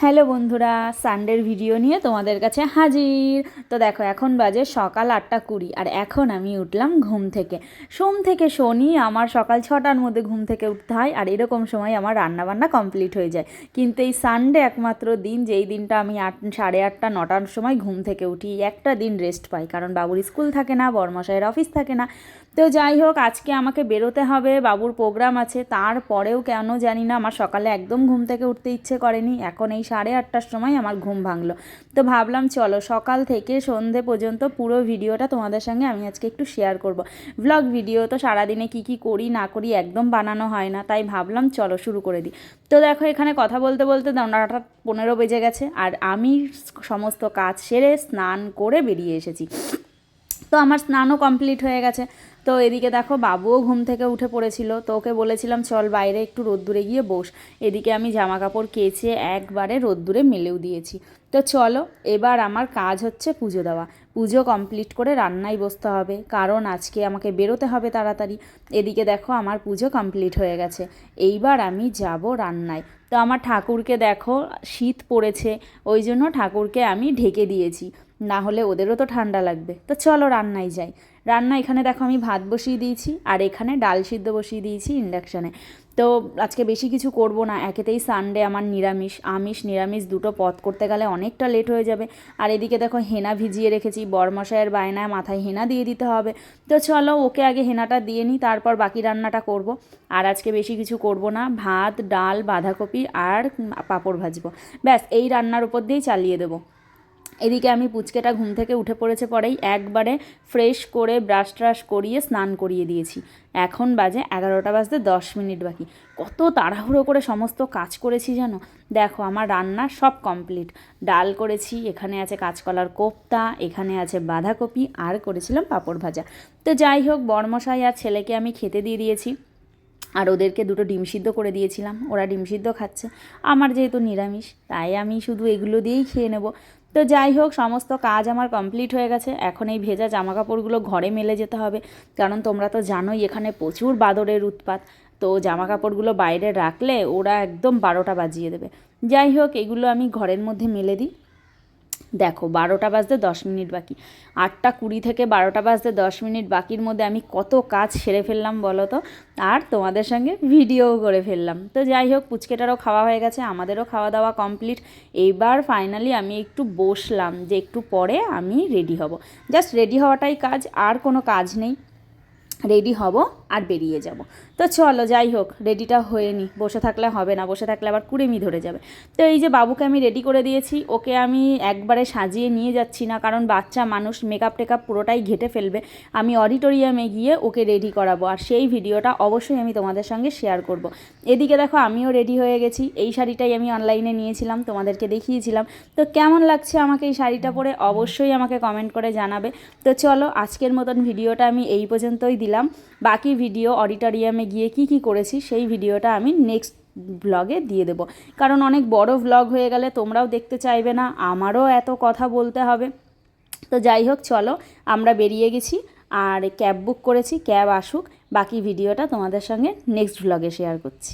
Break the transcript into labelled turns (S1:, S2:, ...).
S1: Hello বন্ধুরা, সানডের video নিয়ে তোমাদের কাছে হাজির। তো দেখো, এখন বাজে সকাল 8:20 আর এখন আমি উঠলাম ঘুম থেকে। সোম থেকে শনি আমার সকাল 6টার মধ্যে ঘুম থেকে উঠতে হয়, আর এরকম সময় আমার রান্নাবান্না কমপ্লিট হয়ে যায়। কিন্তু এই সানডে একমাত্র দিন যেই দিনটা আমি 8:30 9টার সময় ঘুম থেকে উঠি, একটা দিন রেস্ট পাই, কারণ বাবুর স্কুল থাকে না, বরমশাইয়ের অফিস থাকে না। তো যাই হোক, আজকে আমাকে বেরোতে হবে, বাবুর প্রোগ্রাম আছে। তারপরেও কেন জানি না আমার সকালে একদম ঘুম থেকে উঠতে ইচ্ছে করেনি। এখন এই 8:30টার সময় আমার ঘুম ভাঙলো। তো ভাবলাম চলো সকাল থেকে সন্ধে পর্যন্ত পুরো ভিডিওটা তোমাদের সঙ্গে আমি আজকে একটু শেয়ার করব। ভ্লগ ভিডিও তো সারাদিনে কি করি না করি একদম বানানো হয় না, তাই ভাবলাম চলো শুরু করে দিই। তো দেখো, এখানে কথা বলতে বলতে 9:15 বেজে গেছে, আর আমি সমস্ত কাজ সেরে স্নান করে বেরিয়ে এসেছি। তো আমার স্নানও কমপ্লিট হয়ে গেছে। তো এদিকে দেখো, বাবুও ঘুম থেকে উঠে পড়েছিল। তো ওকে বলেছিলাম চল বাইরে একটু রোদ্দুরে গিয়ে বস। এদিকে আমি জামা কাপড় কেচে একবারে রোদ্দুরে মেলেও দিয়েছি। তো চলো, এবার আমার কাজ হচ্ছে পুজো দেওয়া। পুজো কমপ্লিট করে রান্নায় বসতে হবে, কারণ আজকে আমাকে বেরোতে হবে তাড়াতাড়ি। এদিকে দেখো, আমার পুজো কমপ্লিট হয়ে গেছে। এইবার আমি যাব রান্নায়। তো আমার ঠাকুরকে দেখো, শীত পড়েছে, ওই জন্য ঠাকুরকে আমি ঢেকে দিয়েছি, না হলে ওদেরও তো ঠান্ডা লাগবে। তো চলো রান্নায় যাই। রান্না এখানে দেখো আমি ভাত বসিয়ে দিয়েছি, আর এখানে ডাল সিদ্ধ বসিয়ে দিয়েছি ইন্ডাকশানে। তো আজকে বেশি কিছু করব না, একেতেই সানডে আমার নিরামিষ। আমিষ নিরামিষ দুটো পদ করতে গেলে অনেকটা লেট হয়ে যাবে। আর এদিকে দেখো হেনা ভিজিয়ে রেখেছি, বরমশাইয়ের বায়নায় মাথায় হেনা দিয়ে দিতে হবে। তো চলো ওকে আগে হেনাটা দিয়ে নিই, তারপর বাকি রান্নাটা করব। আর আজকে বেশি কিছু করব না, ভাত ডাল বাঁধাকপি আর পাঁপড় ভাজবো, ব্যাস এই রান্নার উপর দিয়েই চালিয়ে দেবো। এদিকে আমি পুচকেটা ঘুম থেকে উঠে পড়েছে পরেই একবারে ফ্রেশ করে ব্রাশ ট্রাশ করিয়ে স্নান করিয়ে দিয়েছি। এখন বাজে 11টা বাজতে 10 মিনিট বাকি। কত তাড়াহুড়ো করে সমস্ত কাজ করেছি জানো। দেখো আমার রান্না সব কমপ্লিট। ডাল করেছি, এখানে আছে কাঁচকলার কোপ্তা, এখানে আছে বাঁধাকপি, আর করেছিলাম পাঁপড় ভাজা। তো যাই হোক, বরমশাই আর ছেলেকে আমি খেতে দিয়ে দিয়েছি, আর ওদেরকে দুটো ডিম সিদ্ধ করে দিয়েছিলাম, ওরা ডিম সিদ্ধ খাচ্ছে। আমার যেহেতু নিরামিষ, তাই আমি শুধু এগুলো দিয়েই খেয়ে নেব। তো যাই হোক, সমস্ত কাজ আমার কমপ্লিট হয়ে গেছে। এখন এই ভেজা জামাকাপড়গুলো ঘরে মেলে যেতে হবে, কারণ তোমরা তো জানোই এখানে প্রচুর বাদরের উৎপাত। তো জামাকাপড়গুলো বাইরে রাখলে ওরা একদম 12টা বাজিয়ে দেবে। যাই হোক, এগুলো আমি ঘরের মধ্যে মেলে দিই। দেখো 12টা বাজতে 10 মিনিট বাকি। 8:20 থেকে 12টা বাজতে 10 মিনিট বাকির মধ্যে আমি কত কাজ সেরে ফেললাম বলো তো, আর তোমাদের সঙ্গে ভিডিওও করে ফেললাম। তো যাই হোক, পুচকেটারও খাওয়া হয়ে গেছে, আমাদেরও খাওয়া দাওয়া কমপ্লিট। এইবার ফাইনালি আমি একটু বসলাম যে একটু পরে আমি রেডি হব। জাস্ট রেডি হওয়াটাই কাজ, আর কোনো কাজ নেই। রেডি হব আর বেরিয়ে যাব। তো চলো যাই হোক, রেডিটা হয়ে নি, বসে থাকলে হবে না, বসে থাকলে আবার কুড়েমি ধরে যাবে। তো এই যে বাবুকে আমি রেডি করে দিয়েছি, ওকে আমি একবারে সাজিয়ে নিয়ে যাচ্ছি না, কারণ বাচ্চা মানুষ মেকআপ টেকআপ পুরোটাই ঘেটে ফেলবে। আমি অডিটোরিয়ামে গিয়ে ওকে রেডি করাবো, আর সেই ভিডিওটা অবশ্যই আমি তোমাদের সঙ্গে শেয়ার করব। এদিকে দেখো আমিও রেডি হয়ে গেছি। এই শাড়িটাই আমি অনলাইনে নিয়েছিলাম, তোমাদেরকে দেখিয়েছিলাম। তো কেমন লাগছে আমাকে এই শাড়িটা পরে অবশ্যই আমাকে কমেন্ট করে জানাবে। তো চলো আজকের মতন ভিডিওটা আমি এই পর্যন্তই দিলাম। বাকি ভিডিও অডিটোরিয়ামে গিয়ে কি করেছি সেই ভিডিওটা আমি নেক্সট ব্লগে দিয়ে দেবো, কারণ অনেক বড় ব্লগ হয়ে গেলে তোমরাও দেখতে চাইবে না, আমারও এত কথা বলতে হবে। তো যাই হোক চলো, আমরা বেরিয়ে গেছি, আর ক্যাব বুক করেছি, ক্যাব আসুক, বাকি ভিডিওটা তোমাদের সঙ্গে নেক্সট ব্লগে শেয়ার করছি।